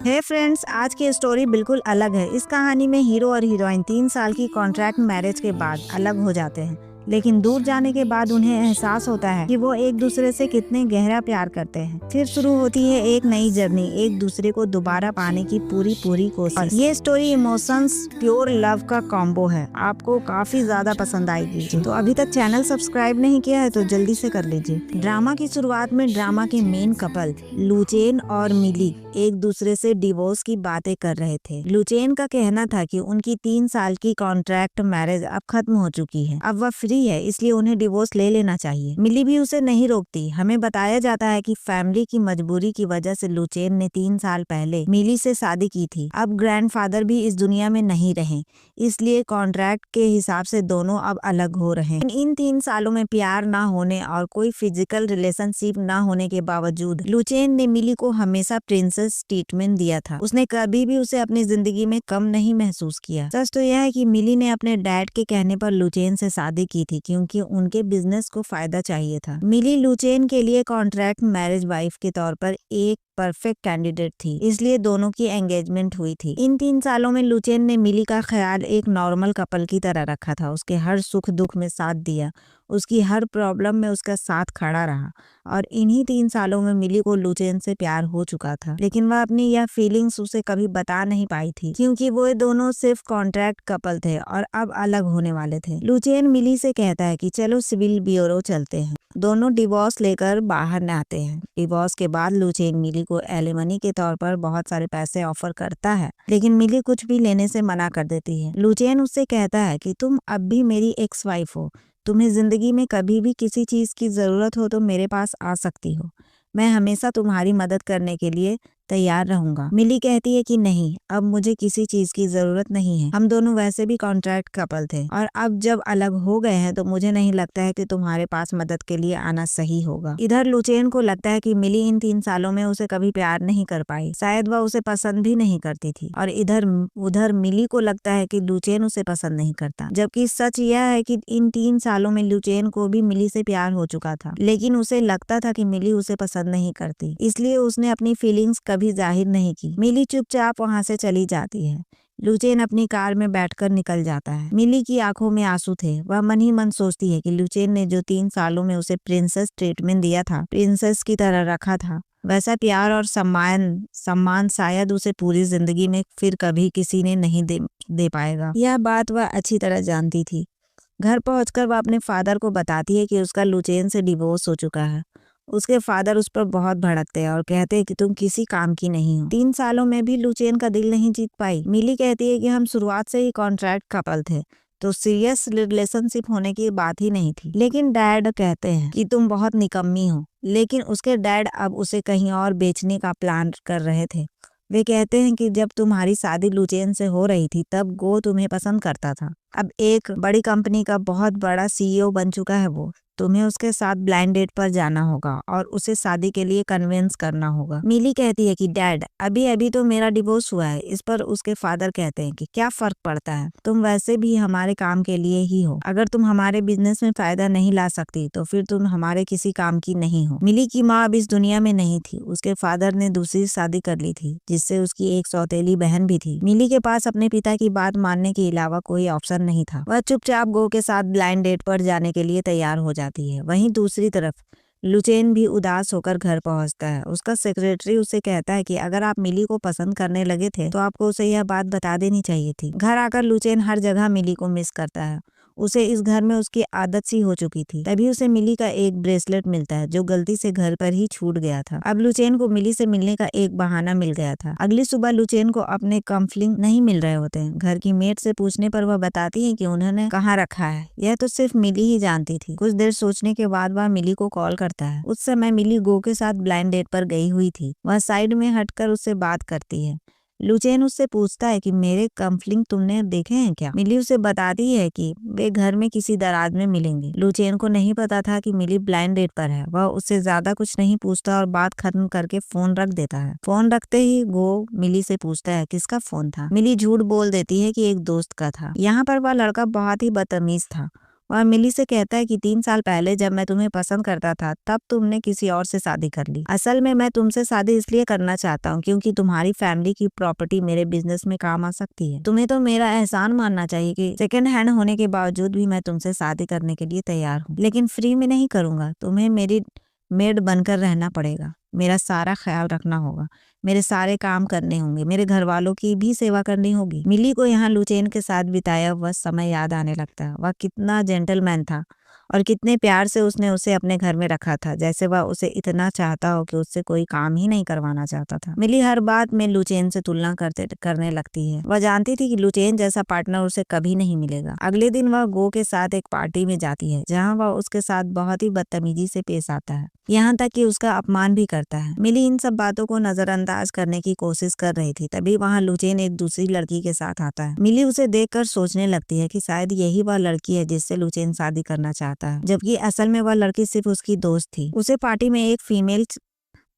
हे friends, आज की story बिल्कुल अलग है। इस कहानी में हीरो और हीरोइन 3 साल की कॉन्ट्रैक्ट मैरिज के बाद अलग हो जाते हैं, लेकिन दूर जाने के बाद उन्हें एहसास होता है कि वो एक दूसरे से कितने गहरा प्यार करते हैं। फिर शुरू होती है एक नई जर्नी, एक दूसरे को दोबारा पाने की पूरी कोशिश। ये स्टोरी इमोशंस प्योर लव का कॉम्बो है, आपको काफी ज्यादा पसंद आएगी। तो अभी तक चैनल सब्सक्राइब नहीं किया है तो जल्दी से कर लीजिए। ड्रामा की शुरुआत में ड्रामा के मेन कपल लुचेन और मिली एक दूसरे से डिवोर्स की बातें कर रहे थे। लुचेन का कहना था कि उनकी 3 साल की कॉन्ट्रैक्ट मैरिज अब खत्म हो चुकी है, अब वह फ्री है, इसलिए उन्हें डिवोर्स ले लेना चाहिए। मिली भी उसे नहीं रोकती। हमें बताया जाता है कि फैमिली की मजबूरी की वजह से लुचेन ने 3 साल पहले मिली से शादी की थी। अब ग्रैंडफादर भी इस दुनिया में नहीं रहे, इसलिए कॉन्ट्रैक्ट के हिसाब से दोनों अब अलग हो रहे हैं। इन 3 सालों में प्यार ना होने और कोई फिजिकल रिलेशनशिप ना होने के बावजूद लुचेन ने मिली को हमेशा प्रिंसेस ट्रीटमेंट दिया था। उसने कभी भी उसे अपनी जिंदगी में कम नहीं महसूस किया। सच तो यह है कि मिली ने अपने डैड के कहने पर लुचेन से शादी की थी, क्योंकि उनके बिजनेस को फायदा चाहिए था। मिली लुचेन के लिए कॉन्ट्रैक्ट मैरिज वाइफ के तौर पर एक परफेक्ट कैंडिडेट थी, इसलिए दोनों की एंगेजमेंट हुई थी। इन 3 सालों में लुचेन ने मिली का ख्याल एक नॉर्मल कपल की तरह रखा था, उसके हर सुख दुख में साथ दिया, उसकी हर प्रॉब्लम में उसका साथ खड़ा रहा। और इन्हीं 3 सालों में मिली को लुचेन से प्यार हो चुका था, लेकिन वह अपनी यह फीलिंग्स उसे कभी बता नहीं पाई थी, क्योंकि वो दोनों सिर्फ कॉन्ट्रैक्ट कपल थे और अब अलग होने वाले थे। लुचेन मिली से कहता है कि चलो सिविल ब्यूरो चलते हैं। दोनों डिवोर्स लेकर बाहर न आते हैं। डिवोर्स के बाद लुचेन मिली को एलिमनी के तौर पर बहुत सारे पैसे ऑफर करता है, लेकिन मिली कुछ भी लेने से मना कर देती है। लुचेन उससे कहता है कि तुम अब भी मेरी एक्स वाइफ हो, तुम्हें जिंदगी में कभी भी किसी चीज की जरूरत हो तो मेरे पास आ सकती हो, मैं हमेशा तुम्हारी मदद करने के लिए तैयार रहूंगा। मिली कहती है कि नहीं, अब मुझे किसी चीज की जरूरत नहीं है, हम दोनों वैसे भी कॉन्ट्रैक्ट कपल थे और अब जब अलग हो गए हैं तो मुझे नहीं लगता है कि तुम्हारे पास मदद के लिए आना सही होगा। इधर लुचेन को लगता है कि मिली इन 3 सालों में उसे कभी प्यार नहीं कर पाई, शायद वह उसे पसंद भी नहीं करती थी, और उधर मिली को लगता है कि लुचेन उसे पसंद नहीं करता, जबकि सच यह है कि इन 3 सालों में लुचेन को भी मिली से प्यार हो चुका था, लेकिन उसे लगता था कि मिली उसे पसंद नहीं करती, इसलिए उसने अपनी फीलिंग्स भी जाहिर नहीं की। मिली चुपचाप वहां से चली जाती है। लुचेन अपनी कार में बैठकर निकल जाता है। मिली की आंखों में आंसू थे। वह मन ही मन सोचती है कि लुचेन ने जो 3 सालों में उसे ट्रीटमेंट दिया था, प्रिंसेस की तरह रखा था, वैसा प्यार और सम्मान शायद उसे पूरी जिंदगी में फिर कभी किसी ने नहीं दे पाएगा। यह बात वह अच्छी तरह जानती थी। घर पहुंचकर वह अपने फादर को बताती है कि उसका लुचेन से डिवोर्स हो चुका है। उसके फादर उस पर बहुत भड़कते हैं और कहते हैं कि तुम किसी काम की नहीं हो। 3 सालों में भी लुचेन का दिल नहीं जीत पाई। मिली कहती है कि हम शुरुआत से ही कॉन्ट्रैक्ट कपल थे, तो सीरियस रिलेशनशिप होने की बात ही नहीं थी। लेकिन डैड कहते हैं कि तुम बहुत निकम्मी हो। लेकिन उसके डैड अब उसे कहीं और बेचने का प्लान कर रहे थे। वे कहते हैं कि जब तुम्हारी शादी लुचेन से हो रही थी तब वो तुम्हें पसंद करता था, अब एक बड़ी कंपनी का बहुत बड़ा सीईओ बन चुका है वो, तुम्हें उसके साथ ब्लाइंड डेट पर जाना होगा और उसे शादी के लिए कन्विंस करना होगा। मिली कहती है कि डैड, अभी अभी तो मेरा डिवोर्स हुआ है। इस पर उसके फादर कहते हैं कि क्या फर्क पड़ता है, तुम वैसे भी हमारे काम के लिए ही हो, अगर तुम हमारे बिजनेस में फायदा नहीं ला सकती तो फिर तुम हमारे किसी काम की नहीं हो। मिली की माँ अब इस दुनिया में नहीं थी। उसके फादर ने दूसरी शादी कर ली थी, जिससे उसकी एक सौतेली बहन भी थी। मिली के पास अपने पिता की बात मानने के अलावा कोई ऑप्शन नहीं था। वह चुपचाप गो के साथ ब्लाइंड डेट पर जाने के लिए तैयार हो जाती है। वहीं दूसरी तरफ लुचेन भी उदास होकर घर पहुंचता है। उसका सेक्रेटरी उसे कहता है कि अगर आप मिली को पसंद करने लगे थे तो आपको उसे यह बात बता देनी चाहिए थी। घर आकर लुचेन हर जगह मिली को मिस करता है। उसे इस घर में उसकी आदत सी हो चुकी थी। तभी उसे मिली का एक ब्रेसलेट मिलता है जो गलती से घर पर ही छूट गया था। अब लुचेन को मिली से मिलने का एक बहाना मिल गया था। अगली सुबह लुचेन को अपने कम्फलिंग नहीं मिल रहे होते हैं। घर की मेड से पूछने पर वह बताती है कि उन्होंने कहाँ रखा है, यह तो सिर्फ मिली ही जानती थी। कुछ देर सोचने के बाद वह मिली को कॉल करता है। उस समय मिली गो के साथ ब्लाइंड डेट पर गई हुई थी। वह साइड में हटकर उससे बात करती है। लुचेन उससे पूछता है कि मेरे कम्फलिंग तुमने देखे हैं क्या। मिली उसे बताती है कि वे घर में किसी दराज में मिलेंगे। लुचेन को नहीं पता था कि मिली ब्लाइंड डेट पर है। वह उससे ज्यादा कुछ नहीं पूछता और बात खत्म करके फोन रख देता है। फोन रखते ही वो मिली से पूछता है किसका फोन था। मिली झूठ बोल देती है कि एक दोस्त का था। यहाँ पर वह लड़का बहुत ही बदतमीज था। वह मिली से कहता है कि 3 साल पहले जब मैं तुम्हें पसंद करता था तब तुमने किसी और से शादी कर ली। असल में मैं तुमसे शादी इसलिए करना चाहता हूँ क्योंकि तुम्हारी फैमिली की प्रॉपर्टी मेरे बिजनेस में काम आ सकती है। तुम्हें तो मेरा एहसान मानना चाहिए कि सेकंड हैंड होने के बावजूद भी मैं तुमसे शादी करने के लिए तैयार हूँ, लेकिन फ्री में नहीं करूंगा। तुम्हें मेरी मेड बनकर रहना पड़ेगा, मेरा सारा ख्याल रखना होगा, मेरे सारे काम करने होंगे, मेरे घर वालों की भी सेवा करनी होगी। मिली को यहाँ लुचेन के साथ बिताया वह समय याद आने लगता है। वह कितना जेंटलमैन था और कितने प्यार से उसने उसे अपने घर में रखा था, जैसे वह उसे इतना चाहता हो कि उससे कोई काम ही नहीं करवाना चाहता था। मिली हर बात में लुचेन से तुलना करने लगती है। वह जानती थी कि लुचेन जैसा पार्टनर उसे कभी नहीं मिलेगा। अगले दिन वह गो के साथ एक पार्टी में जाती है जहाँ वह उसके साथ बहुत ही बदतमीजी से पेश आता है, यहाँ तक कि उसका अपमान भी करता है। मिली इन सब बातों को नजरअंदाज करने की कोशिश कर रही थी, तभी वहाँ लुचेन एक दूसरी लड़की के साथ आता है। मिली उसे देखकर सोचने लगती है कि शायद यही वह लड़की है जिससे लुचेन शादी करना चाहता है, जबकि असल में वह लड़की सिर्फ उसकी दोस्त थी। उसे पार्टी में एक फीमेल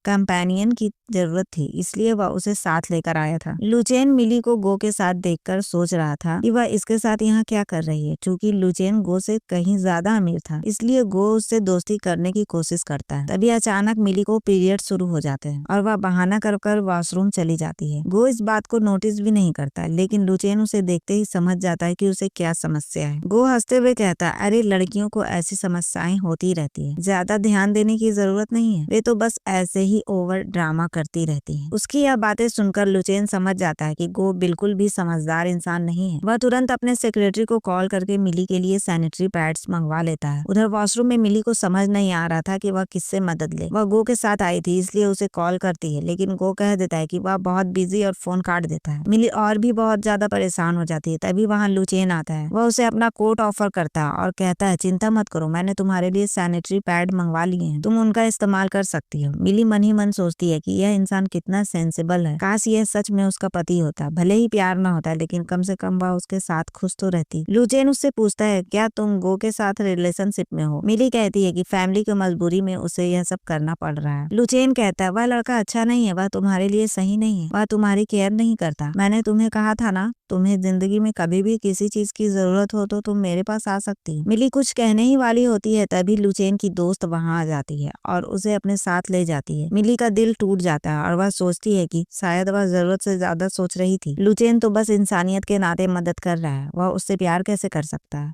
कंपेनियन की जरूरत थी, इसलिए वह उसे साथ लेकर आया था। लुचेन मिली को गो के साथ देखकर सोच रहा था कि वह इसके साथ यहाँ क्या कर रही है। चूंकि लुचेन गो से कहीं ज्यादा अमीर था, इसलिए गो उससे दोस्ती करने की कोशिश करता है। तभी अचानक मिली को पीरियड शुरू हो जाते हैं और वह बहाना कर वॉशरूम चली जाती है। गो इस बात को नोटिस भी नहीं करता, लेकिन लुचेन उसे देखते ही समझ जाता है कि उसे क्या समस्या है। गो हंसते हुए कहता है, अरे लड़कियों को ऐसी समस्याएं होती रहती है, ज्यादा ध्यान देने की जरूरत नहीं है, वे तो बस ऐसे ही ओवर ड्रामा करती रहती है। उसकी यह बातें सुनकर लुचेन समझ जाता है कि गो बिल्कुल भी समझदार इंसान नहीं है। वह तुरंत अपने सेक्रेटरी को कॉल करके मिली के लिए सैनिटरी पैड्स मंगवा लेता है। उधर वॉशरूम में मिली को समझ नहीं आ रहा था कि वह किससे मदद ले। वह गो के साथ आई थी इसलिए उसे कॉल करती है, लेकिन गो कह देता है कि वह बहुत बिजी और फोन काट देता है। मिली और भी बहुत ज्यादा परेशान हो जाती है। तभी वहाँ लुचेन आता है। वह उसे अपना कोट ऑफर करता है और कहता है, चिंता मत करो, मैंने तुम्हारे लिए सैनिटरी पैड मंगवा लिए हैं, तुम उनका इस्तेमाल कर सकती हो। मिली मन ही मन सोचती है कि यह इंसान कितना सेंसिबल है, काश यह सच में उसका पति होता। भले ही प्यार ना होता, लेकिन कम से कम वह उसके साथ खुश तो रहती। लुचेन उससे पूछता है, क्या तुम गो के साथ रिलेशनशिप में हो? मिली कहती है कि फैमिली की मजबूरी में उसे यह सब करना पड़ रहा है। लुचेन कहता है, वह लड़का अच्छा नहीं है, वह तुम्हारे लिए सही नहीं है, वह तुम्हारी केयर नहीं करता। मैंने तुम्हें कहा था ना, तुम्हें जिंदगी में कभी भी किसी चीज की जरूरत हो तो तुम मेरे पास आ सकती हो। मिली कुछ कहने ही वाली होती है, तभी लुचेन की दोस्त वहां आ जाती है और उसे अपने साथ ले जाती है। मिली का दिल टूट जाता है और वह सोचती है कि शायद वह जरूरत से ज्यादा सोच रही थी। लुचेन तो बस इंसानियत के नाते मदद कर रहा है, वह उससे प्यार कैसे कर सकता है?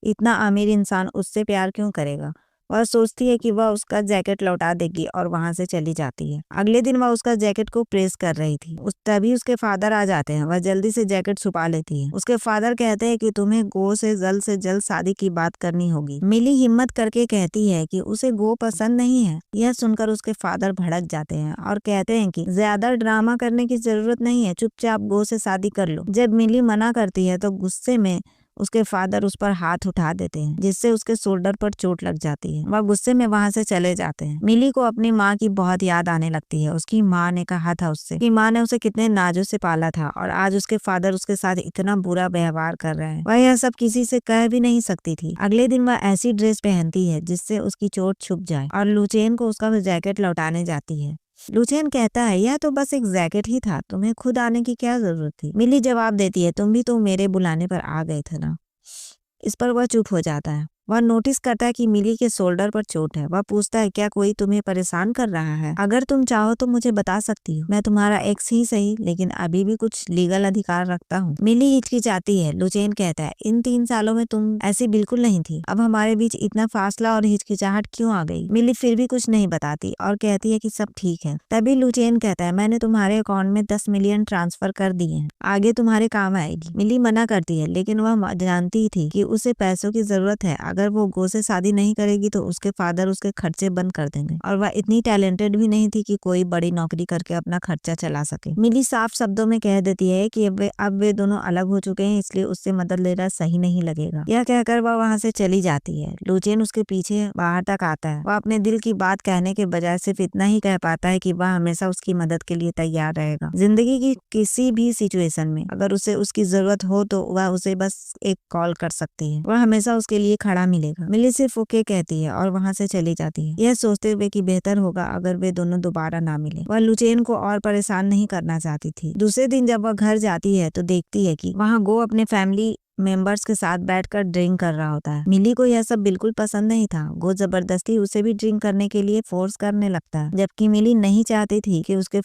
इतना अमीर इंसान उससे प्यार क्यों करेगा? वह सोचती है कि वह उसका जैकेट लौटा देगी और वहां से चली जाती है। अगले दिन वह उसका जैकेट को प्रेस कर रही थी, तभी उसके फादर आ जाते हैं। वह जल्दी से जैकेट छुपा लेती है। उसके फादर कहते हैं कि तुम्हें गो से जल्द शादी की बात करनी होगी। मिली हिम्मत करके कहती है कि उसे गो पसंद नहीं है। यह सुनकर उसके फादर भड़क जाते हैं और कहते हैं कि ज्यादा ड्रामा करने की जरूरत नहीं है, चुपचाप गो से शादी कर लो। जब मिली मना करती है तो गुस्से में उसके फादर उस पर हाथ उठा देते हैं, जिससे उसके शोल्डर पर चोट लग जाती है। वह गुस्से में वहां से चले जाते हैं। मिली को अपनी माँ की बहुत याद आने लगती है। उसकी माँ ने कहा था उससे कि माँ ने उसे कितने नाजों से पाला था और आज उसके फादर उसके साथ इतना बुरा व्यवहार कर रहे हैं। वह यह सब किसी से कह भी नहीं सकती थी। अगले दिन वह ऐसी ड्रेस पहनती है जिससे उसकी चोट छुप जाए और लुचेन को उसका जैकेट लौटाने जाती है। लुचेन कहता है, यह तो बस एक जैकेट ही था, तुम्हें खुद आने की क्या जरूरत थी? मिली जवाब देती है, तुम भी तो मेरे बुलाने पर आ गए थे ना। इस पर वह चुप हो जाता है। वह नोटिस करता है कि मिली के शोल्डर पर चोट है। वह पूछता है, क्या कोई तुम्हें परेशान कर रहा है? अगर तुम चाहो तो मुझे बता सकती हो, मैं तुम्हारा एक्स ही सही, लेकिन अभी भी कुछ लीगल अधिकार रखता हूँ। मिली हिचकिचाती है। लुचेन कहता है, इन 3 सालों में तुम ऐसी बिल्कुल नहीं थी, अब हमारे बीच इतना फासला और हिचकिचाहट क्यों आ गई? मिली फिर भी कुछ नहीं बताती और कहती है कि सब ठीक है। तभी लुचेन कहता है, मैंने तुम्हारे अकाउंट में 10 मिलियन ट्रांसफर कर दिए हैं, आगे तुम्हारे काम आएगी। मिली मना करती है, लेकिन वह जानती थी कि उसे पैसों की जरूरत है। अगर वो गो से शादी नहीं करेगी तो उसके फादर उसके खर्चे बंद कर देंगे और वह इतनी टैलेंटेड भी नहीं थी कि कोई बड़ी नौकरी करके अपना खर्चा चला सके। मिली साफ शब्दों में कह देती है कि अब वे दोनों अलग हो चुके हैं, इसलिए उससे मदद लेना सही नहीं लगेगा। यह कहकर वह वहां से चली जाती है। लुचेन उसके पीछे बाहर तक आता है। वह अपने दिल की बात कहने के बजाय सिर्फ इतना ही कह पाता है कि वह हमेशा उसकी मदद के लिए तैयार रहेगा। जिंदगी की किसी भी सिचुएशन में अगर उसे उसकी जरूरत हो तो वह उसे बस एक कॉल कर सकती है, वह हमेशा उसके लिए खड़ा मिलेगा। मिली सिर्फ ओके कहती है और वहां से चली जाती है, यह सोचते हुए कि बेहतर होगा अगर वे दोनों दोबारा ना मिले। वह लुचेन को और परेशान नहीं करना चाहती थी। दूसरे दिन जब वह घर जाती है तो देखती है कि वहाँ गो अपने फैमिली मेंबर्स के साथ बैठकर ड्रिंक कर रहा होता है। मिली को यह सब बिल्कुल पसंद नहीं था। वो जबरदस्ती उसे भी ड्रिंक करने के लिए फोर्स करने लगता है, जबकि मिली नहीं चाहती थी कि उसके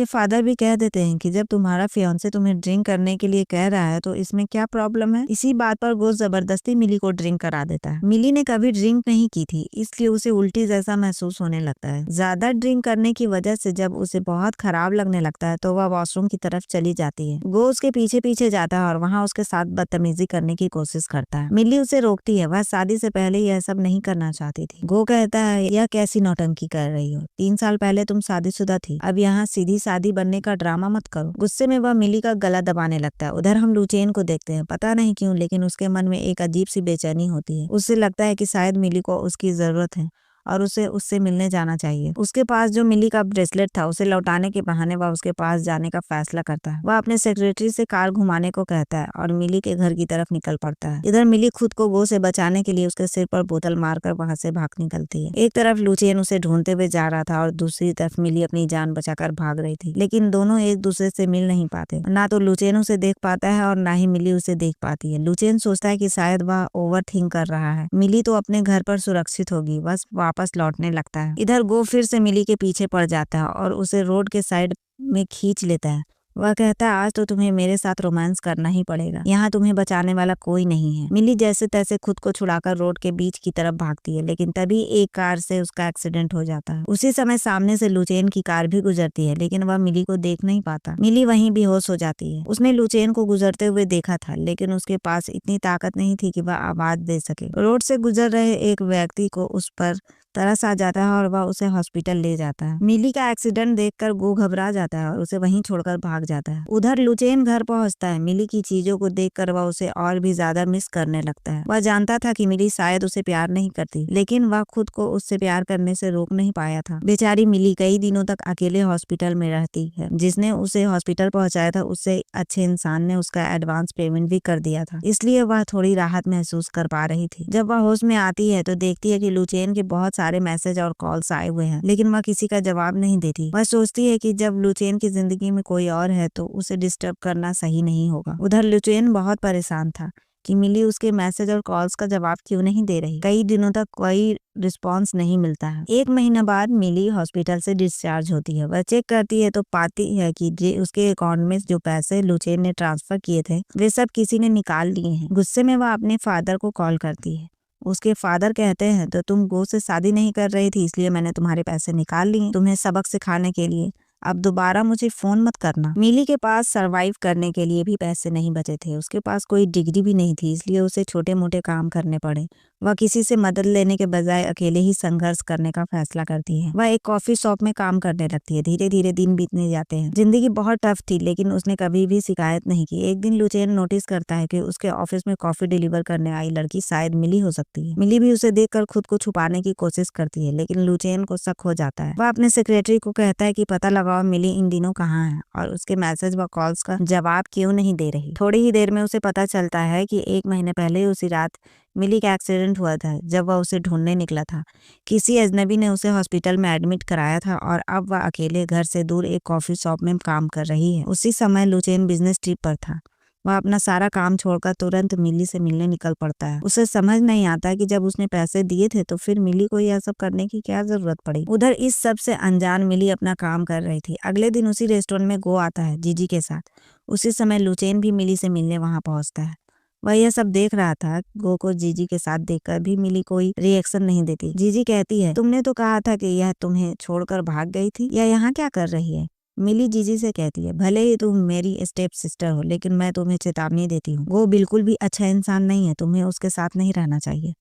फादर भी कह देते हैं कि जब तुम्हारा फियांसे तुम्हें ड्रिंक करने के लिए कह रहा है तो इसमें क्या प्रॉब्लम है। इसी बात पर गोज जबरदस्ती मिली को ड्रिंक करा देता है। मिली ने कभी ड्रिंक नहीं की थी, इसलिए उसे उल्टी जैसा महसूस होने लगता है। ज्यादा ड्रिंक करने की वजह से जब उसे बहुत खराब लगने लगता है तो वह वॉशरूम की तरफ चली जाती है। गो उसके पीछे पीछे जाता है और वहाँ उसके साथ बदतमीजी करने की कोशिश करता है। मिली उसे रोकती है, वह शादी से पहले यह सब नहीं करना चाहती थी। गो कहता है, यह कैसी नौटंकी कर रही हो, 3 साल पहले तुम शादीशुदा थी, अब यहाँ सीधी सादी बनने का ड्रामा मत करो। गुस्से में वह मिली का गला दबाने लगता है। उधर हम लुचेन को देखते हैं। पता नहीं क्यों लेकिन उसके मन में एक अजीब सी बेचैनी होती है। उससे लगता है कि शायद मिली को उसकी जरूरत है और उसे उससे मिलने जाना चाहिए। उसके पास जो मिली का ब्रेसलेट था उसे लौटाने के बहाने वह उसके पास जाने का फैसला करता है। वह अपने सेक्रेटरी से कार घुमाने को कहता है और मिली के घर की तरफ निकल पड़ता है। इधर मिली खुद को गो से बचाने के लिए उसके सिर पर बोतल मारकर वहां से भाग निकलती है। एक तरफ लुचेन उसे ढूंढते हुए जा रहा था और दूसरी तरफ मिली अपनी जान बचाकर भाग रही थी, लेकिन दोनों एक दूसरे से मिल नहीं पाते। ना तो लुचेन उसे देख पाता है और ना ही मिली उसे देख पाती है। लुचेन सोचता है कि शायद वह ओवर थिंक कर रहा है। मिली तो अपने घर पर सुरक्षित होगी, बस वापस लौटने लगता है। इधर गो फिर से मिली के पीछे पड़ जाता है और उसे रोड के साइड में खींच लेता है। वह कहता है, आज तो तुम्हें मेरे साथ रोमांस करना ही पड़ेगा, यहाँ तुम्हें बचाने वाला कोई नहीं है। मिली जैसे तैसे खुद को छुड़ाकर रोड के बीच की तरफ भागती है, लेकिन तभी एक कार से उसका एक्सीडेंट हो जाता है। उसी समय सामने से लुचेन की कार भी गुजरती है, लेकिन वह मिली को देख नहीं पाता। मिली वहीं बेहोश हो जाती है। उसने लुचेन को गुजरते हुए देखा था, लेकिन उसके पास इतनी ताकत नहीं थी कि वह आवाज दे सके। रोड से गुजर रहे एक व्यक्ति को उस पर तरस आ जाता है और वह उसे हॉस्पिटल ले जाता है। मिली का एक्सीडेंट देखकर गो घबरा जाता है और उसे वहीं छोड़कर भाग जाता है। उधर लुचेन घर पहुंचता है। मिली की चीजों को देखकर वह उसे और भी ज्यादा मिस करने लगता है। वह जानता था कि मिली शायद उसे प्यार नहीं करती, लेकिन वह खुद को उससे प्यार करने से रोक नहीं पाया था। बेचारी मिली कई दिनों तक अकेले हॉस्पिटल में रहती है। जिसने उसे हॉस्पिटल पहुंचाया था उससे अच्छे इंसान ने उसका एडवांस पेमेंट भी कर दिया था, इसलिए वह थोड़ी राहत महसूस कर पा रही थी। जब वह होश में आती है तो देखती है कि लुचेन के बहुत सारे मैसेज और कॉल्स आए हुए हैं, लेकिन वह किसी का जवाब नहीं देती। वह सोचती है कि जब लुचेन की जिंदगी में कोई और है तो उसे डिस्टर्ब करना सही नहीं होगा। उधर लुचेन बहुत परेशान था कि मिली उसके मैसेज और कॉल्स का जवाब क्यों नहीं दे रही। कई दिनों तक कोई रिस्पांस नहीं मिलता है। 1 महीना बाद मिली हॉस्पिटल से डिस्चार्ज होती है। वह चेक करती है तो पाती है कि उसके अकाउंट में जो पैसे लुचेन ने ट्रांसफर किए थे वे सब किसी ने निकाल लिए हैं। गुस्से में वह अपने फादर को कॉल करती है। उसके फादर कहते हैं, तो तुम गो से शादी नहीं कर रही थी इसलिए मैंने तुम्हारे पैसे निकाल लिए तुम्हें सबक सिखाने के लिए। अब दोबारा मुझे फोन मत करना। मिली के पास सरवाइव करने के लिए भी पैसे नहीं बचे थे। उसके पास कोई डिग्री भी नहीं थी, इसलिए उसे छोटे मोटे काम करने पड़े। वह किसी से मदद लेने के बजाय अकेले ही संघर्ष करने का फैसला करती है। वह एक कॉफी शॉप में काम करने लगती है। धीरे धीरे दिन बीतने जाते हैं। जिंदगी बहुत टफ थी, लेकिन उसने कभी भी शिकायत नहीं की। एक दिन लुचेन नोटिस करता है कि उसके ऑफिस में कॉफी डिलीवर करने आई लड़की शायद मिली हो सकती है। मिली भी उसे देखकर खुद को छुपाने की कोशिश करती है, लेकिन लुचेन को शक हो जाता है। वह अपने सेक्रेटरी को कहता है कि पता लगाओ मिली इन दिनों कहाँ है और उसके मैसेज व कॉल्स का जवाब क्यों नहीं दे रही। थोड़ी ही देर में उसे पता चलता है कि 1 महीने पहले उसी रात मिली का एक्सीडेंट हुआ था। जब वह उसे ढूंढने निकला था, किसी अजनबी ने उसे हॉस्पिटल में एडमिट कराया था और अब वह अकेले घर से दूर एक कॉफी शॉप में काम कर रही है। उसी समय लुचेन बिजनेस ट्रिप पर था। वह अपना सारा काम छोड़कर तुरंत मिली से मिलने निकल पड़ता है। उसे समझ नहीं आता कि जब उसने पैसे दिए थे तो फिर मिली को यह सब करने की क्या जरूरत पड़ी। उधर इस सब से अनजान मिली अपना काम कर रही थी। अगले दिन उसी रेस्टोरेंट में गो आता है जीजी के साथ। उसी समय लुचेन भी मिली से मिलने वहां पहुंचता है। वह यह सब देख रहा था। गो को जीजी के साथ देखकर भी मिली कोई रिएक्शन नहीं देती। जीजी कहती है, तुमने तो कहा था कि यह तुम्हें छोड़कर भाग गई थी, या यहाँ क्या कर रही है। मिली जीजी से कहती है, भले ही तुम मेरी स्टेप सिस्टर हो, लेकिन मैं तुम्हें चेतावनी देती हूँ, वो बिल्कुल भी अच्छा इंसान नहीं है। तुम्हें उसके साथ नहीं रहना चाहिए।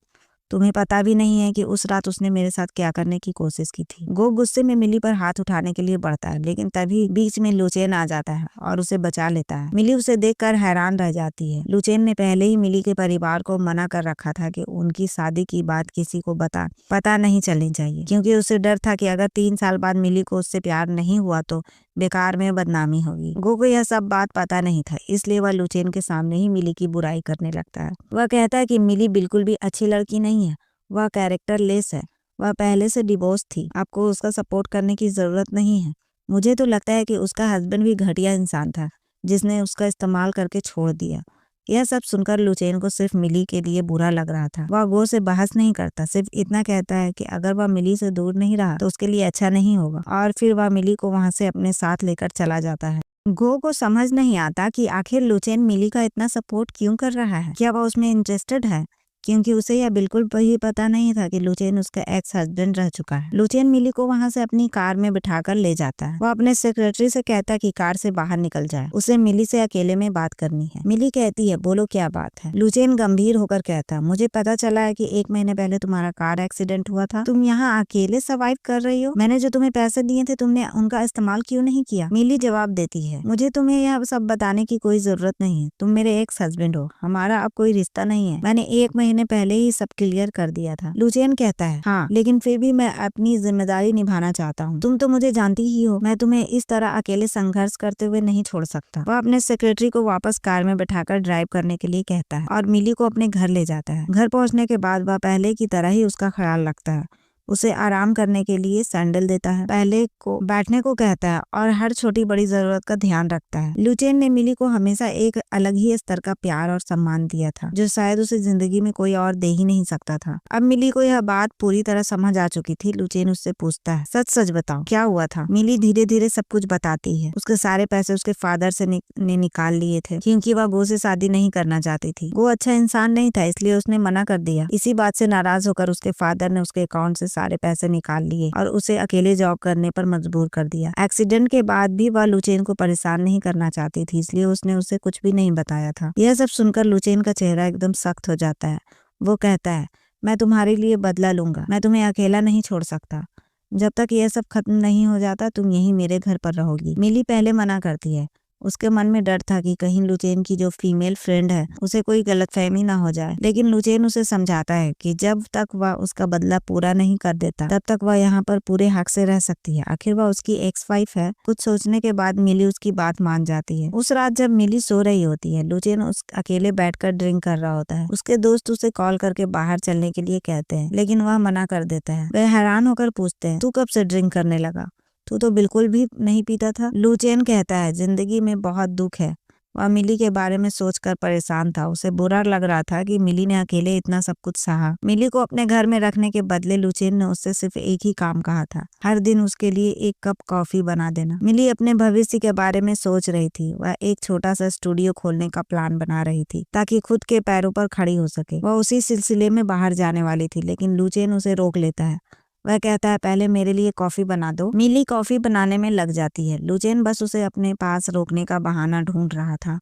तुम्हें पता भी नहीं है कि उस रात उसने मेरे साथ क्या करने की कोशिश की थी। गो गुस्से में मिली पर हाथ उठाने के लिए बढ़ता है, लेकिन तभी बीच में लुचेन आ जाता है और उसे बचा लेता है। मिली उसे देखकर हैरान रह जाती है। लुचेन ने पहले ही मिली के परिवार को मना कर रखा था कि उनकी शादी की बात किसी को पता नहीं चलनी चाहिए, क्योंकि उसे डर था कि अगर 3 साल बाद मिली को उससे प्यार नहीं हुआ तो बेकार में बदनामी होगी। गो को यह सब बात पता नहीं था, इसलिए वह लुचेन के सामने ही मिली की बुराई करने लगता है। वह कहता है कि मिली बिल्कुल भी अच्छी लड़की नहीं है, वह कैरेक्टर लेस है, वह पहले से डिवोर्स थी, आपको उसका सपोर्ट करने की जरूरत नहीं है। मुझे तो लगता है कि उसका हस्बैंड भी घटिया इंसान था जिसने उसका इस्तेमाल करके छोड़ दिया। यह सब सुनकर लुचेन को सिर्फ मिली के लिए बुरा लग रहा था। वह गो से बहस नहीं करता, सिर्फ इतना कहता है कि अगर वह मिली से दूर नहीं रहा तो उसके लिए अच्छा नहीं होगा, और फिर वह मिली को वहाँ से अपने साथ लेकर चला जाता है। गो को समझ नहीं आता कि आखिर लुचेन मिली का इतना सपोर्ट क्यों कर रहा है। क्या वह उसमें इंटरेस्टेड है? क्योंकि उसे यह बिल्कुल भी पता नहीं था कि लुचेन उसका एक्स हस्बैंड रह चुका है। लुचेन मिली को वहां से अपनी कार में बिठाकर ले जाता है। वह अपने सेक्रेटरी से कहता है कि कार से बाहर निकल जाए, उसे मिली से अकेले में बात करनी है। मिली कहती है, बोलो क्या बात है। लुचेन गंभीर होकर कहता, मुझे पता चला है कि 1 महीने पहले तुम्हारा कार एक्सीडेंट हुआ था। तुम यहाँ अकेले सर्वाइव कर रही हो। मैंने जो तुम्हें पैसे दिए थे तुमने उनका इस्तेमाल क्यों नहीं किया? मिली जवाब देती है, मुझे तुम्हें यह सब बताने की कोई जरूरत नहीं है। तुम मेरे एक्स हस्बैंड हो, हमारा अब कोई रिश्ता नहीं है। मैंने 1 महीने पहले ही सब क्लियर कर दिया था। लुचेन कहता है, हाँ, लेकिन फिर भी मैं अपनी जिम्मेदारी निभाना चाहता हूँ। तुम तो मुझे जानती ही हो, मैं तुम्हें इस तरह अकेले संघर्ष करते हुए नहीं छोड़ सकता। वह अपने सेक्रेटरी को वापस कार में बैठाकर ड्राइव करने के लिए कहता है और मिली को अपने घर ले जाता है। घर पहुंचने के बाद वह पहले की तरह ही उसका ख्याल रखता है, उसे आराम करने के लिए सैंडल देता है, पहले को बैठने को कहता है और हर छोटी बड़ी जरूरत का ध्यान रखता है। लुचेन ने मिली को हमेशा एक अलग ही स्तर का प्यार और सम्मान दिया था, जो शायद उसे जिंदगी में कोई और दे ही नहीं सकता था। अब मिली को यह बात पूरी तरह समझ आ चुकी थी। लुचेन उससे पूछता है, सच सच बताओ क्या हुआ था? मिली धीरे धीरे सब कुछ बताती है। उसके सारे पैसे उसके फादर से ने निकाल लिए थे, क्योंकि वह गो से शादी नहीं करना चाहती थी। गो अच्छा इंसान नहीं था, इसलिए उसने मना कर दिया। इसी बात से नाराज होकर उसके फादर ने उसके अकाउंट से सारे पैसे निकाल लिए और उसे अकेले जॉब करने पर मजबूर कर दिया। एक्सीडेंट के बाद भी वह लुचेन को परेशान नहीं करना चाहती थी, इसलिए उसने उसे कुछ भी नहीं बताया था। यह सब सुनकर लुचेन का चेहरा एकदम सख्त हो जाता है। वो कहता है, मैं तुम्हारे लिए बदला लूंगा, मैं तुम्हें अकेला नहीं छोड़ सकता। जब तक यह सब खत्म नहीं हो जाता तुम यहीं मेरे घर पर रहोगी। मिली पहले मना करती है। उसके मन में डर था कि कहीं लुचेन की जो फीमेल फ्रेंड है उसे कोई गलतफहमी ना हो जाए, लेकिन लुचेन उसे समझाता है कि जब तक वह उसका बदला पूरा नहीं कर देता तब तक वह यहाँ पर पूरे हक से रह सकती है। आखिर वह उसकी एक्स वाइफ है। कुछ सोचने के बाद मिली उसकी बात मान जाती है। उस रात जब मिली सो रही होती है, लुचेन अकेले बैठकर ड्रिंक कर रहा होता है। उसके दोस्त उसे कॉल करके बाहर चलने के लिए कहते हैं, लेकिन वह मना कर देता है। वह हैरान होकर पूछते हैं, तू कब से ड्रिंक करने लगा? तू तो बिल्कुल भी नहीं पीता था। लुचेन कहता है, जिंदगी में बहुत दुख है। वह मिली के बारे में सोचकर परेशान था। उसे बुरा लग रहा था कि मिली ने अकेले इतना सब कुछ सहा। मिली को अपने घर में रखने के बदले लुचेन ने उससे सिर्फ एक ही काम कहा था, हर दिन उसके लिए 1 कप कॉफी बना देना। मिली अपने भविष्य के बारे में सोच रही थी। वह एक छोटा सा स्टूडियो खोलने का प्लान बना रही थी ताकि खुद के पैरों पर खड़ी हो सके। वह उसी सिलसिले में बाहर जाने वाली थी, लेकिन लुचेन उसे रोक लेता है। वह कहता है, पहले मेरे लिए कॉफी बना दो। मिली कॉफी बनाने में लग जाती है। लुचेन बस उसे अपने पास रोकने का बहाना ढूंढ रहा था।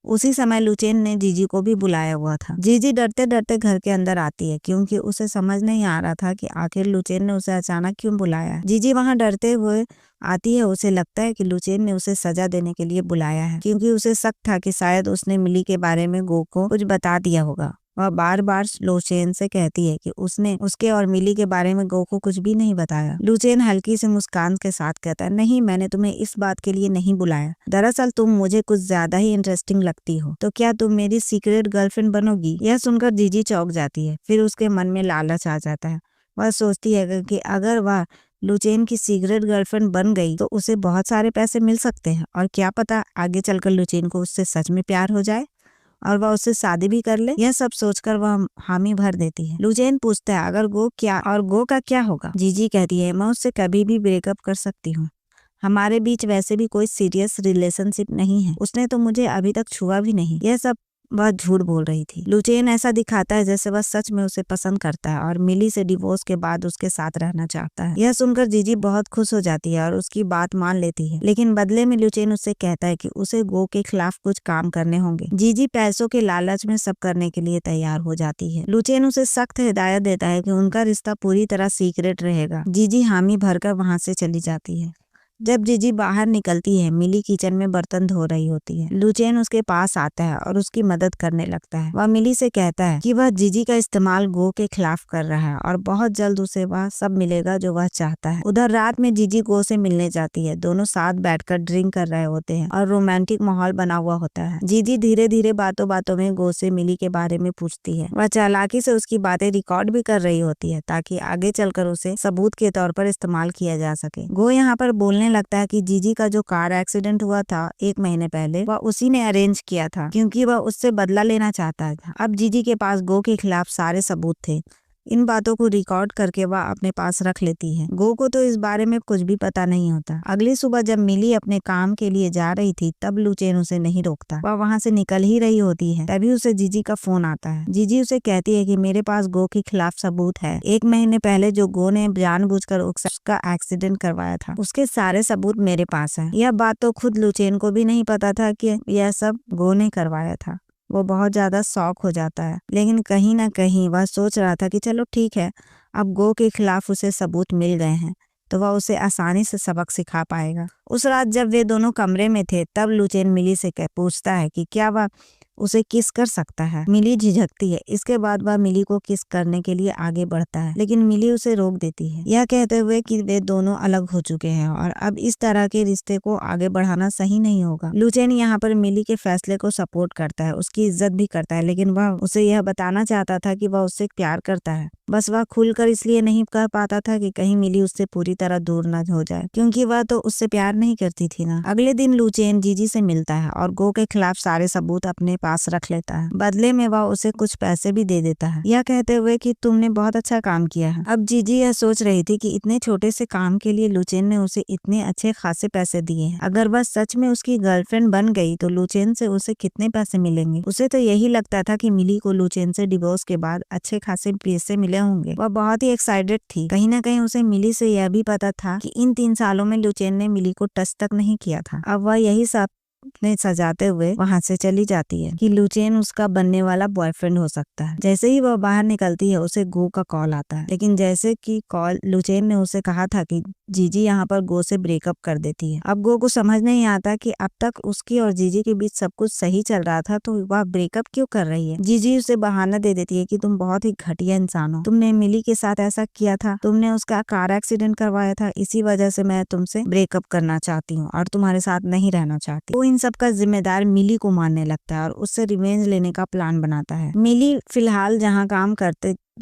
उसी समय लुचेन ने जीजी को भी बुलाया हुआ था। जीजी डरते डरते घर के अंदर आती है, क्योंकि उसे समझ नहीं आ रहा था कि आखिर लुचेन ने उसे अचानक क्यों बुलाया है। जीजी वहां डरते हुए आती है। उसे लगता है कि लुचेन ने उसे सजा देने के लिए बुलाया है, क्योंकि उसे शक था कि शायद उसने मिली के बारे में गो को कुछ बता दिया होगा। वह बार बार लुचेन से कहती है कि उसने उसके और मिली के बारे में गो को कुछ भी नहीं बताया। लुचेन हल्की सी मुस्कान के साथ कहता है, नहीं, मैंने तुम्हें इस बात के लिए नहीं बुलाया। दरअसल तुम मुझे कुछ ज्यादा ही इंटरेस्टिंग लगती हो, तो क्या तुम मेरी सीक्रेट गर्लफ्रेंड बनोगी? यह सुनकर जीजी चौंक जाती है। फिर उसके मन में लालच आ जाता है। वह सोचती है कि अगर वह लुचेन की सीक्रेट गर्लफ्रेंड बन गई तो उसे बहुत सारे पैसे मिल सकते हैं, और क्या पता आगे चलकर लुचेन को उससे सच में प्यार हो जाए और वह उससे शादी भी कर ले। यह सब सोचकर वह हामी भर देती है। लुचेन पूछता है, अगर गो का क्या होगा? जीजी कहती है, मैं उससे कभी भी ब्रेकअप कर सकती हूँ। हमारे बीच वैसे भी कोई सीरियस रिलेशनशिप नहीं है। उसने तो मुझे अभी तक छुआ भी नहीं। यह सब वह झूठ बोल रही थी। लुचेन ऐसा दिखाता है जैसे वह सच में उसे पसंद करता है और मिली से डिवोर्स के बाद उसके साथ रहना चाहता है। यह सुनकर जीजी बहुत खुश हो जाती है और उसकी बात मान लेती है, लेकिन बदले में लुचेन उससे कहता है कि उसे गो के खिलाफ कुछ काम करने होंगे। जीजी पैसों के लालच में सब करने के लिए तैयार हो जाती है। लुचेन उसे सख्त हिदायत देता है कि उनका रिश्ता पूरी तरह सीक्रेट रहेगा। जीजी हामी भरकर वहां से चली जाती है। जब जीजी बाहर निकलती है, मिली किचन में बर्तन धो रही होती है। लुचेन उसके पास आता है और उसकी मदद करने लगता है। वह मिली से कहता है कि वह जीजी का इस्तेमाल गो के खिलाफ कर रहा है और बहुत जल्द उसे वह सब मिलेगा जो वह चाहता है। उधर रात में जीजी गो से मिलने जाती है। दोनों साथ बैठकर ड्रिंक कर रहे होते हैं और रोमांटिक माहौल बना हुआ होता है। जीजी धीरे धीरे बातों बातों में गो से मिली के बारे में पूछती है। वह चालाकी से उसकी बातें रिकॉर्ड भी कर रही होती है ताकि आगे चलकर उसे सबूत के तौर पर इस्तेमाल किया जा सके। गो यहाँ पर बोलने लगता है कि जीजी का जो कार एक्सीडेंट हुआ था 1 महीने पहले, वह उसी ने अरेंज किया था क्योंकि वह उससे बदला लेना चाहता था। अब जीजी के पास गो के खिलाफ सारे सबूत थे। इन बातों को रिकॉर्ड करके वह अपने पास रख लेती है। गो को तो इस बारे में कुछ भी पता नहीं होता। अगली सुबह जब मिली अपने काम के लिए जा रही थी तब लुचेन उसे नहीं रोकता। वह वहाँ से निकल ही रही होती है, तभी उसे जीजी का फोन आता है। जीजी उसे कहती है कि मेरे पास गो के खिलाफ सबूत है। 1 महीने पहले जो गो ने जानबूझकर उसका एक्सीडेंट करवाया था, उसके सारे सबूत मेरे पास है। यह बात तो खुद लुचेन को भी नहीं पता था कि यह सब गो ने करवाया था। वो बहुत ज्यादा शॉक हो जाता है, लेकिन कहीं ना कहीं वह सोच रहा था कि चलो ठीक है, अब गो के खिलाफ उसे सबूत मिल गए हैं तो वह उसे आसानी से सबक सिखा पाएगा। उस रात जब वे दोनों कमरे में थे तब लुचेन मिली से पूछता है कि क्या वह उसे किस कर सकता है। मिली झिझकती है। इसके बाद वह मिली को किस करने के लिए आगे बढ़ता है, लेकिन मिली उसे रोक देती है, यह कहते हुए कि वे दोनों अलग हो चुके हैं और अब इस तरह के रिश्ते को आगे बढ़ाना सही नहीं होगा। लुचेन यहाँ पर मिली के फैसले को सपोर्ट करता है, उसकी इज्जत भी करता है, लेकिन वह उसे यह बताना चाहता था कि वह उससे प्यार करता है। बस वह खुलकर इसलिए नहीं कह पाता था कि कहीं मिली उससे पूरी तरह दूर न हो जाए, क्योंकि वह तो उससे प्यार नहीं करती थी ना। अगले दिन लुचेन जीजी से मिलता है और गो के खिलाफ सारे सबूत अपने पास रख लेता है। बदले में वह उसे कुछ पैसे भी दे देता है, यह कहते हुए कि तुमने बहुत अच्छा काम किया है। अब जीजी यह सोच रही थी कि इतने छोटे से काम के लिए लुचेन ने उसे इतने अच्छे खासे पैसे दिए हैं। अगर वह सच में उसकी गर्लफ्रेंड बन गई तो लुचेन से उसे कितने पैसे मिलेंगे। उसे तो यही लगता था कि मिली को लुचेन से डिवोर्स के बाद अच्छे खासे पैसे मिले होंगे। वह बहुत ही एक्साइटेड थी। कहीं ना कहीं उसे मिली से यह भी पता था कि इन 3 सालों में लुचेन ने मिली को टच तक नहीं किया था। अब वह यही सब ने सजाते हुए वहां से चली जाती है कि लुचेन उसका बनने वाला बॉयफ्रेंड हो सकता है। जैसे ही वह बाहर निकलती है उसे गो का कॉल आता है, लेकिन जैसे कि कॉल लुचेन ने उसे कहा था कि जीजी यहाँ पर गो से ब्रेकअप कर देती है। अब गो को समझ नहीं आता कि अब तक उसकी और जीजी के बीच सब कुछ सही चल रहा था तो वह ब्रेकअप क्यों कर रही है। जीजी उसे बहाना दे देती है कि तुम बहुत ही घटिया इंसान हो, तुमने मिली के साथ ऐसा किया था, तुमने उसका कार एक्सीडेंट करवाया था, इसी वजह से मैं तुमसे ब्रेकअप करना चाहती हूँ और तुम्हारे साथ नहीं रहना चाहती। वो इन सब का जिम्मेदार मिली को मानने लगता है और उससे रिवेंज लेने का प्लान बनाता है। मिली फिलहाल जहाँ काम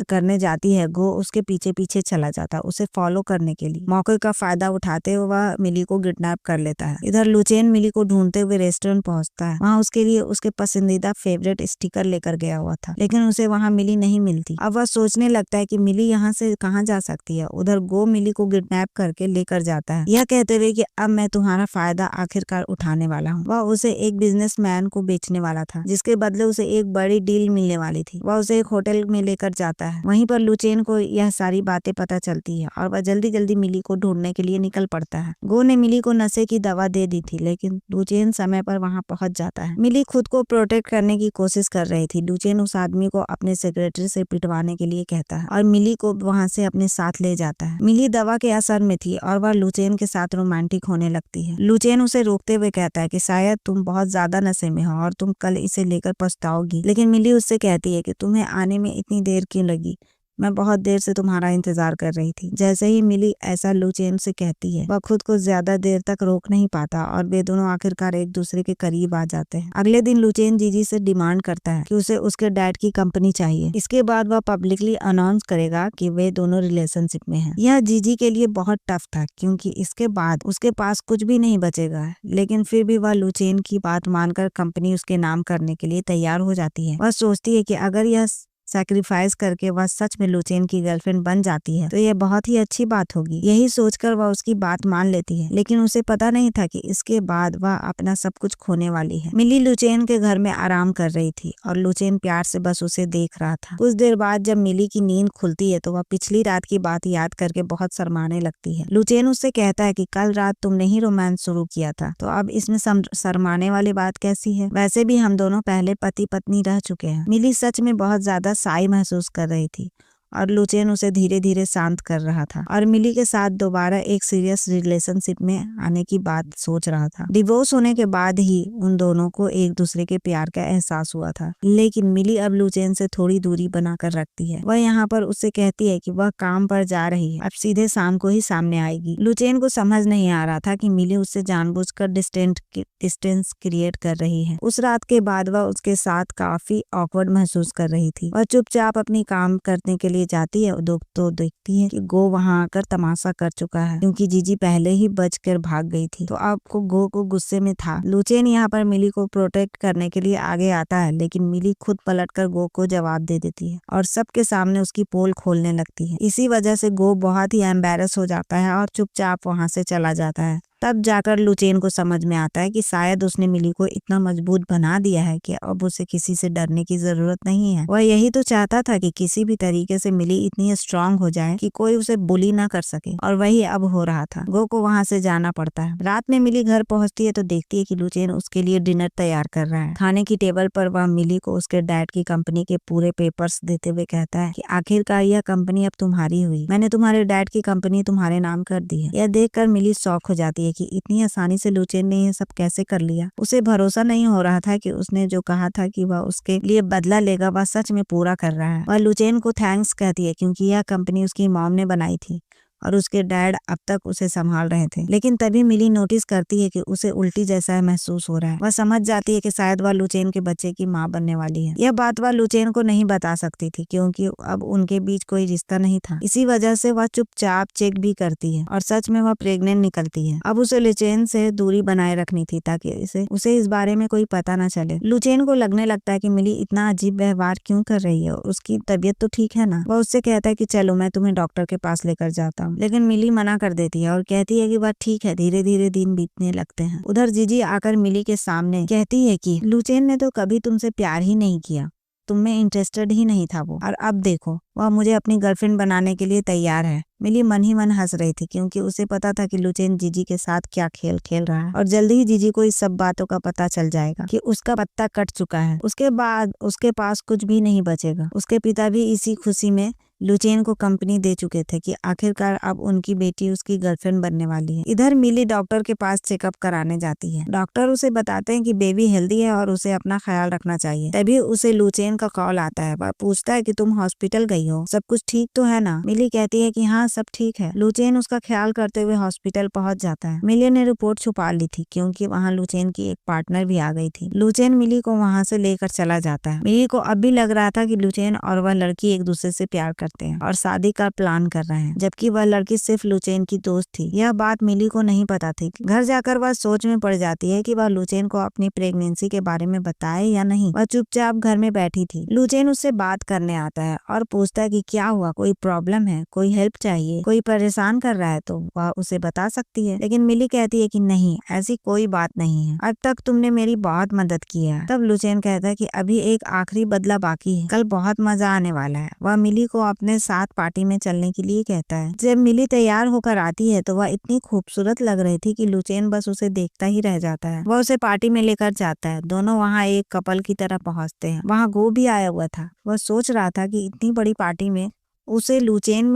करने जाती है, गो उसके पीछे पीछे चला जाता है उसे फॉलो करने के लिए। मौके का फायदा उठाते हुए वह मिली को किडनैप कर लेता है। इधर लुचेन मिली को ढूंढते हुए रेस्टोरेंट पहुंचता है। वहां उसके लिए उसके पसंदीदा फेवरेट स्टिकर लेकर गया हुआ था, लेकिन उसे वहां मिली नहीं मिलती। अब वह सोचने लगता है कि मिली यहाँ से कहाँ जा सकती है। उधर गो मिली को किडनैप करके लेकर जाता है, यह कहते हुए कि अब मैं तुम्हारा फायदा आखिरकार उठाने वाला हूँ। वह उसे एक बिजनेसमैन को बेचने वाला था, जिसके बदले उसे एक बड़ी डील मिलने वाली थी। वह उसे एक होटल में लेकर जाता है। वहीं पर लुचेन को यह सारी बातें पता चलती है और वह जल्दी जल्दी मिली को ढूंढने के लिए निकल पड़ता है। गो ने मिली को नशे की दवा दे दी थी, लेकिन लुचेन समय पर वहां पहुंच जाता है। मिली खुद को प्रोटेक्ट करने की कोशिश कर रही थी। लुचेन उस आदमी को अपने सेक्रेटरी से पिटवाने के लिए कहता है और मिली को वहां से अपने साथ ले जाता है। मिली दवा के असर में थी और वह लुचेन के साथ रोमांटिक होने लगती है। लुचेन उसे रोकते हुए कहता है कि शायद तुम बहुत ज्यादा नशे में हो और तुम कल इसे लेकर पछताओगी, लेकिन मिली उससे कहती है कि तुम्हें आने में इतनी देर क्यों लगी, मैं बहुत देर से तुम्हारा इंतजार कर रही थी। जैसे ही मिली ऐसा लुचेन से कहती है, वह खुद को ज्यादा देर तक रोक नहीं पाता और वे दोनों आखिरकार एक दूसरे के करीब आ जाते हैं। अगले दिन लुचेन जीजी से डिमांड करता है कि उसे उसके डैड की कंपनी चाहिए। इसके बाद वह पब्लिकली अनाउंस करेगा कि वे दोनों रिलेशनशिप में हैं। यह जीजी के लिए बहुत टफ था, क्योंकि इसके बाद उसके पास कुछ भी नहीं बचेगा, लेकिन फिर भी वह लुचेन की बात मानकर कंपनी उसके नाम करने के लिए तैयार हो जाती है। वह सोचती है कि अगर यह सैक्रिफाइस करके वह सच में लुचेन की गर्लफ्रेंड बन जाती है तो यह बहुत ही अच्छी बात होगी। यही सोचकर वह उसकी बात मान लेती है, लेकिन उसे पता नहीं था कि इसके बाद वह अपना सब कुछ खोने वाली है। मिली लुचेन के घर में आराम कर रही थी और लुचेन प्यार से बस उसे देख रहा था। कुछ देर बाद जब मिली की नींद खुलती है तो वह पिछली रात की बात याद करके बहुत शर्माने लगती है। लुचेन उससे कहता है कि कल रात तुमने ही रोमांस शुरू किया था, तो अब इसमें शर्माने वाली बात कैसी है, वैसे भी हम दोनों पहले पति पत्नी रह चुके हैं। मिली सच में बहुत ज्यादा साई महसूस कर रही थी और लुचेन उसे धीरे धीरे शांत कर रहा था और मिली के साथ दोबारा एक सीरियस रिलेशनशिप में आने की बात सोच रहा था। डिवोर्स होने के बाद ही उन दोनों को एक दूसरे के प्यार का एहसास हुआ था, लेकिन मिली अब लुचेन से थोड़ी दूरी बनाकर रखती है। वह यहाँ पर उससे कहती है कि वह काम पर जा रही है, अब सीधे शाम को ही सामने आएगी। लुचेन को समझ नहीं आ रहा था कि मिली उससे जानबूझकर डिस्टेंस क्रिएट कर रही है। उस रात के बाद वह उसके साथ काफी ऑकवर्ड महसूस कर रही थी। वह चुपचाप अपनी काम करने के लिए लिए जाती है तो देखती है कि गो वहाँ आकर तमाशा कर चुका है, क्योंकि जीजी पहले ही बचकर भाग गई थी। तो अब गो को गुस्से में था। लुचेन यहाँ पर मिली को प्रोटेक्ट करने के लिए आगे आता है, लेकिन मिली खुद पलटकर गो को जवाब दे देती है और सबके सामने उसकी पोल खोलने लगती है। इसी वजह से गो बहुत ही एम्बेरस हो जाता है और चुपचाप वहाँ से चला जाता है। तब जाकर लुचेन को समझ में आता है कि शायद उसने मिली को इतना मजबूत बना दिया है कि अब उसे किसी से डरने की जरूरत नहीं है। वह यही तो चाहता था कि किसी भी तरीके से मिली इतनी स्ट्रांग हो जाए कि कोई उसे बुली ना कर सके, और वही अब हो रहा था। गो को वहाँ से जाना पड़ता है। रात में मिली घर पहुँचती है तो देखती है कि लुचेन उसके लिए डिनर तैयार कर रहा है। खाने की टेबल पर वह मिली को उसके डैड की कंपनी के पूरे पेपर्स देते हुए कहता है कि आखिरकार यह कंपनी अब तुम्हारी हुई, मैंने तुम्हारे डैड की कंपनी तुम्हारे नाम कर दी है। यह देखकर मिली शॉक हो जाती है कि इतनी आसानी से लुचेन ने यह सब कैसे कर लिया। उसे भरोसा नहीं हो रहा था कि उसने जो कहा था कि वह उसके लिए बदला लेगा वह सच में पूरा कर रहा है। वह लुचेन को थैंक्स कहती है क्योंकि यह कंपनी उसकी मॉम ने बनाई थी और उसके डैड अब तक उसे संभाल रहे थे। लेकिन तभी मिली नोटिस करती है कि उसे उल्टी जैसा महसूस हो रहा है। वह समझ जाती है कि शायद वह लुचेन के बच्चे की माँ बनने वाली है। यह बात वह लुचेन को नहीं बता सकती थी क्योंकि अब उनके बीच कोई रिश्ता नहीं था। इसी वजह से वह चुपचाप चेक भी करती है और सच में वह प्रेग्नेंट निकलती है। अब उसे लुचेन से दूरी बनाए रखनी थी ताकि उसे इस बारे में कोई पता न चले। लुचेन को लगने लगता है कि मिली इतना अजीब व्यवहार क्यों कर रही है, उसकी तबीयत तो ठीक है ना। वह उससे कहता है कि चलो मैं तुम्हें डॉक्टर के पास लेकर जाता हूँ, लेकिन मिली मना कर देती है और कहती है कि वह ठीक है, धीरे धीरे दिन बीतने लगते हैं। उधर जीजी आकर मिली के सामने कहती है कि लुचेन ने तो कभी तुमसे प्यार ही नहीं किया, तुम में इंटरेस्टेड ही नहीं था वो, और अब देखो वह मुझे अपनी गर्लफ्रेंड बनाने के लिए तैयार है। मिली मन ही मन हंस रही थी क्योंकि उसे पता था कि लुचेन जीजी के साथ क्या खेल खेल रहा है और जल्दी ही जीजी को इस सब बातों का पता चल जाएगा कि उसका पत्ता कट चुका है। उसके बाद उसके पास कुछ भी नहीं बचेगा। उसके पिता भी इसी खुशी में लुचेन को कंपनी दे चुके थे कि आखिरकार अब उनकी बेटी उसकी गर्लफ्रेंड बनने वाली है। इधर मिली डॉक्टर के पास चेकअप कराने जाती है। डॉक्टर उसे बताते हैं कि बेबी हेल्दी है और उसे अपना ख्याल रखना चाहिए। तभी उसे लुचेन का कॉल आता है। वह पूछता है कि तुम हॉस्पिटल गई हो, सब कुछ ठीक तो है ना। मिली कहती है कि हाँ सब ठीक है। लुचेन उसका ख्याल करते हुए हॉस्पिटल पहुंच जाता है। मिली ने रिपोर्ट छुपा ली थी क्योंकि वहाँ लुचेन की एक पार्टनर भी आ गई थी। लुचेन मिली को वहाँ से लेकर चला जाता है। मिली को अब भी लग रहा था कि लुचेन और वह लड़की एक दूसरे से प्यार करते हैं और शादी का प्लान कर रहे हैं, जबकि वह लड़की सिर्फ लुचेन की दोस्त थी। यह बात मिली को नहीं पता थी। घर जाकर वह सोच में पड़ जाती है कि वह लुचेन को अपनी प्रेगनेंसी के बारे में बताए या नहीं। वह चुपचाप घर में बैठी थी। लुचेन उससे बात करने आता है और पूछता है कि क्या हुआ, कोई प्रॉब्लम है, कोई हेल्प चाहिए, कोई परेशान कर रहा है तो वह उसे बता सकती है। लेकिन मिली कहती है कि नहीं, ऐसी कोई बात नहीं है, अब तक तुमने मेरी बहुत मदद की है। तब लुचेन कहता है कि अभी एक आखिरी बदला बाकी है, कल बहुत मजा आने वाला है। वह मिली को अपने साथ पार्टी में चलने के लिए कहता है। जब मिली तैयार होकर आती है तो वह इतनी खूबसूरत लग रही थी कि लुचेन बस उसे देखता ही रह जाता है। वह उसे पार्टी में लेकर जाता है। दोनों वहाँ एक कपल की तरह पहुँचते हैं। वहाँ गो भी आया हुआ था। वह सोच रहा था कि इतनी बड़ी पार्टी में उसे लुचेन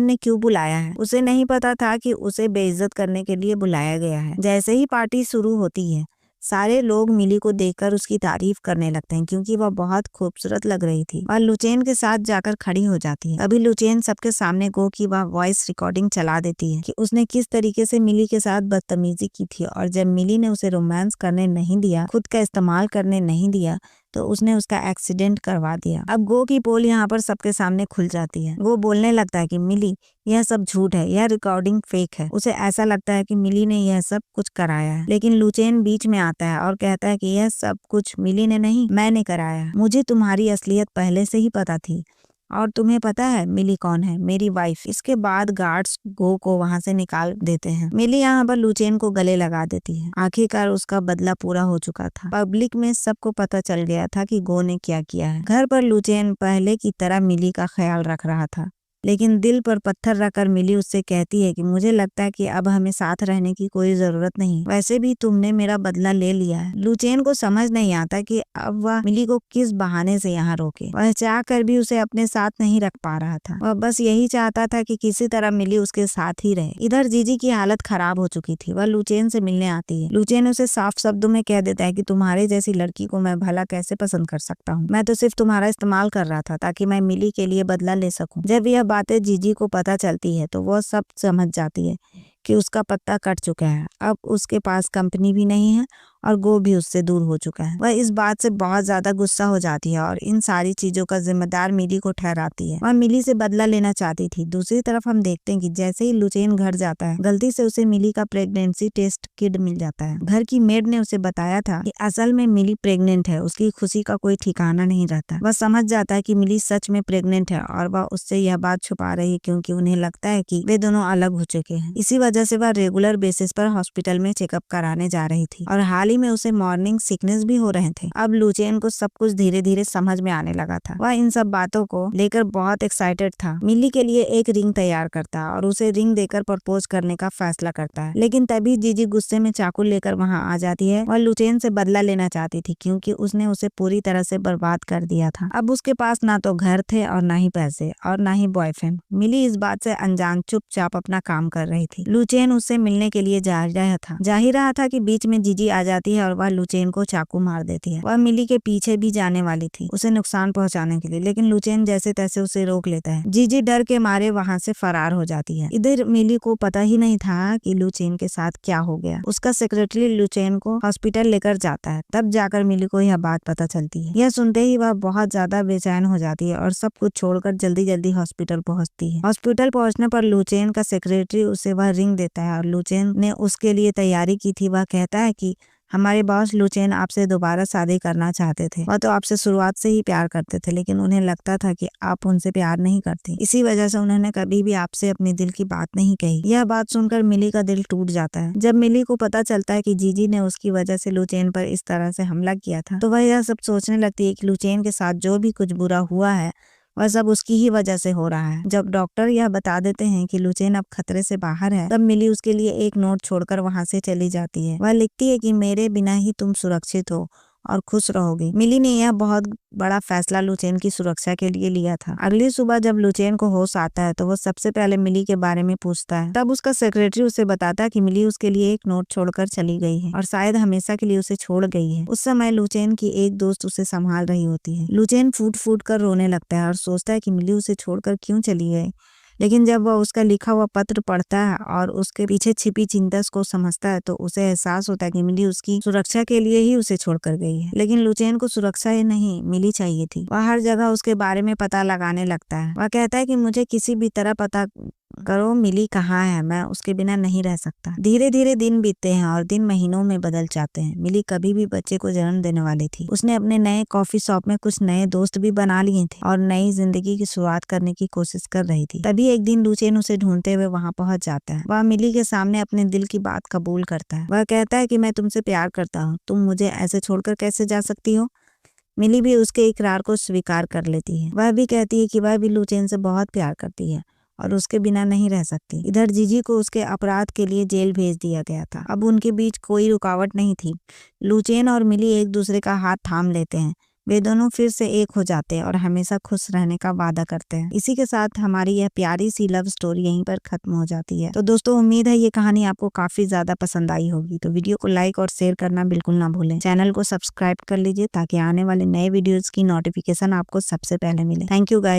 ने क्यों बुलाया है। उसे नहीं पता था कि उसे बेइज्जत करने के लिए बुलाया गया है। जैसे ही पार्टी शुरू होती है सारे लोग मिली को देखकर उसकी तारीफ करने लगते हैं क्योंकि वह बहुत खूबसूरत लग रही थी। वह लुचेन के साथ जाकर खड़ी हो जाती है। अभी लुचेन सबके सामने गो की वह वॉइस रिकॉर्डिंग चला देती है कि उसने किस तरीके से मिली के साथ बदतमीजी की थी और जब मिली ने उसे रोमांस करने नहीं दिया, खुद का इस्तेमाल करने नहीं दिया, तो उसने उसका एक्सीडेंट करवा दिया। अब गो की पोल यहाँ पर सबके सामने खुल जाती है। गो बोलने लगता है कि मिली यह सब झूठ है, यह रिकॉर्डिंग फेक है। उसे ऐसा लगता है कि मिली ने यह सब कुछ कराया है। लेकिन लुचेन बीच में आता है और कहता है कि यह सब कुछ मिली ने नहीं, मैंने कराया। मुझे तुम्हारी असलियत पहले से ही पता थी और तुम्हें पता है मिली कौन है, मेरी वाइफ। इसके बाद गार्ड्स गो को वहां से निकाल देते हैं। मिली यहाँ पर लुचेन को गले लगा देती है। आखिरकार उसका बदला पूरा हो चुका था। पब्लिक में सबको पता चल गया था कि गो ने क्या किया है। घर पर लुचेन पहले की तरह मिली का ख्याल रख रहा था, लेकिन दिल पर पत्थर रखकर मिली उससे कहती है कि मुझे लगता है कि अब हमें साथ रहने की कोई जरूरत नहीं, वैसे भी तुमने मेरा बदला ले लिया है। लुचेन को समझ नहीं आता कि अब वह मिली को किस बहाने से यहाँ रोके। वह चाह कर भी उसे अपने साथ नहीं रख पा रहा था। वह बस यही चाहता था कि किसी तरह मिली उसके साथ ही रहे। इधर जीजी की हालत खराब हो चुकी थी। वह लुचेन से मिलने आती है। लुचेन उसे साफ शब्दों में कह देता है कि तुम्हारे जैसी लड़की को मैं भला कैसे पसंद कर सकता हूँ। मैं तो सिर्फ तुम्हारा इस्तेमाल कर रहा था ताकि मैं मिली के लिए बदला ले सकूं। जब यह बातें जीजी को पता चलती है तो वो सब समझ जाती है कि उसका पत्ता कट चुका है। अब उसके पास कंपनी भी नहीं है और गो भी उससे दूर हो चुका है। वह इस बात से बहुत ज्यादा गुस्सा हो जाती है और इन सारी चीजों का जिम्मेदार मिली को ठहराती है। वह मिली से बदला लेना चाहती थी। दूसरी तरफ हम देखते हैं कि जैसे ही लुचेन घर जाता है, गलती से उसे मिली का प्रेगनेंसी टेस्ट किट मिल जाता है। घर की मेड ने उसे बताया था कि असल में मिली प्रेग्नेंट है। उसकी खुशी का कोई ठिकाना नहीं रहता। वह समझ जाता है कि मिली सच में प्रेग्नेंट है और वह उससे यह बात छुपा रही है क्योंकि उन्हें लगता है कि वे दोनों अलग हो चुके हैं। इसी वजह से वह रेगुलर बेसिस पर हॉस्पिटल में चेकअप कराने जा रही थी और हाल ही में उसे मॉर्निंग सिकनेस भी हो रहे थे। अब लुचेन को सब कुछ धीरे धीरे समझ में आने लगा था। वह इन सब बातों को लेकर बहुत एक्साइटेड था। मिली के लिए एक रिंग तैयार करता और उसे रिंग देकर प्रपोज करने का फैसला करता है। लेकिन तभी जीजी गुस्से में चाकू लेकर वहाँ आ जाती है। वह लुचेन से बदला लेना चाहती थी क्योंकि उसने उसे पूरी तरह से बर्बाद कर दिया था। अब उसके पास ना तो घर थे और ना ही पैसे और ना ही बॉयफ्रेंड। मिली इस बात से अनजान चुपचाप अपना काम कर रही थी। लुचेन उससे मिलने के लिए जा ही रहा था कि बीच में जीजी आ जाती है और वह लुचेन को चाकू मार देती है। वह मिली के पीछे भी जाने वाली थी उसे नुकसान पहुंचाने के लिए, लेकिन लुचेन जैसे तैसे उसे रोक लेता है। जीजी डर के मारे वहां से फरार हो जाती है। इधर मिली को पता ही नहीं था कि लुचेन के साथ क्या हो गया। उसका सेक्रेटरी लुचेन को हॉस्पिटल लेकर जाता है। तब जाकर मिली को यह बात पता चलती है। यह सुनते ही वह बहुत ज्यादा बेचैन हो जाती है और सब कुछ छोड़कर जल्दी जल्दी हॉस्पिटल पहुंचती है। हॉस्पिटल पहुंचने पर लुचेन का सेक्रेटरी उसे वह रिंग देता है और लुचेन ने उसके लिए तैयारी की थी। वह कहता है कि हमारे बॉस लुचेन आपसे दोबारा शादी करना चाहते थे। वह तो आपसे शुरुआत से ही प्यार करते थे, लेकिन उन्हें लगता था कि आप उनसे प्यार नहीं करती। इसी वजह से उन्होंने कभी भी आपसे अपने दिल की बात नहीं कही। यह बात सुनकर मिली का दिल टूट जाता है। जब मिली को पता चलता है कि जीजी ने उसकी वजह से लुचेन पर इस तरह से हमला किया था, तो वह यह सब सोचने लगती है कि लुचेन के साथ जो भी कुछ बुरा हुआ है वह सब उसकी ही वजह से हो रहा है। जब डॉक्टर यह बता देते हैं कि लुचेन अब खतरे से बाहर है, तब मिली उसके लिए एक नोट छोड़कर वहां से चली जाती है। वह लिखती है कि मेरे बिना ही तुम सुरक्षित हो और खुश रहोगे। मिली ने यह बहुत बड़ा फैसला लुचेन की सुरक्षा के लिए लिया था। अगली सुबह जब लुचेन को होश आता है तो वो सबसे पहले मिली के बारे में पूछता है। तब उसका सेक्रेटरी उसे बताता है कि मिली उसके लिए एक नोट छोड़कर चली गई है और शायद हमेशा के लिए उसे छोड़ गई है। उस समय लुचेन की एक दोस्त उसे संभाल रही होती है। लुचेन फूट फूट कर रोने लगता है और सोचता है कि मिली उसे छोड़कर क्यों चली गई। लेकिन जब वह उसका लिखा हुआ पत्र पढ़ता है और उसके पीछे छिपी चिंता को समझता है तो उसे एहसास होता है कि मिली उसकी सुरक्षा के लिए ही उसे छोड़कर गई है। लेकिन लुचेन को सुरक्षा ही नहीं मिली चाहिए थी। वह हर जगह उसके बारे में पता लगाने लगता है। वह कहता है कि मुझे किसी भी तरह पता करो मिली कहाँ है, मैं उसके बिना नहीं रह सकता। धीरे धीरे दिन बीतते हैं और दिन महीनों में बदल जाते हैं। मिली कभी भी बच्चे को जन्म देने वाली थी। उसने अपने नए कॉफी शॉप में कुछ नए दोस्त भी बना लिए थे और नई जिंदगी की शुरुआत करने की कोशिश कर रही थी। तभी एक दिन लुचेन उसे ढूंढते हुए वहां पहुंच जाता है। वह मिली के सामने अपने दिल की बात कबूल करता है। वह कहता है कि मैं तुमसे प्यार करता हूँ, तुम मुझे ऐसे छोड़कर कैसे जा सकती हो। मिली भी उसके इकरार को स्वीकार कर लेती है। वह भी कहती है कि वह भी लुचेन से बहुत प्यार करती है और उसके बिना नहीं रह सकती। इधर जीजी को उसके अपराध के लिए जेल भेज दिया गया था। अब उनके बीच कोई रुकावट नहीं थी। लुचेन और मिली एक दूसरे का हाथ थाम लेते हैं। वे दोनों फिर से एक हो जाते हैं और हमेशा खुश रहने का वादा करते हैं। इसी के साथ हमारी यह प्यारी सी लव स्टोरी यहीं पर खत्म हो जाती है। तो दोस्तों उम्मीद है ये कहानी आपको काफी ज्यादा पसंद आई होगी। तो वीडियो को लाइक और शेयर करना बिल्कुल ना भूलें। चैनल को सब्सक्राइब कर लीजिए ताकि आने वाले नए वीडियोज की नोटिफिकेशन आपको सबसे पहले मिले। Thank you guys.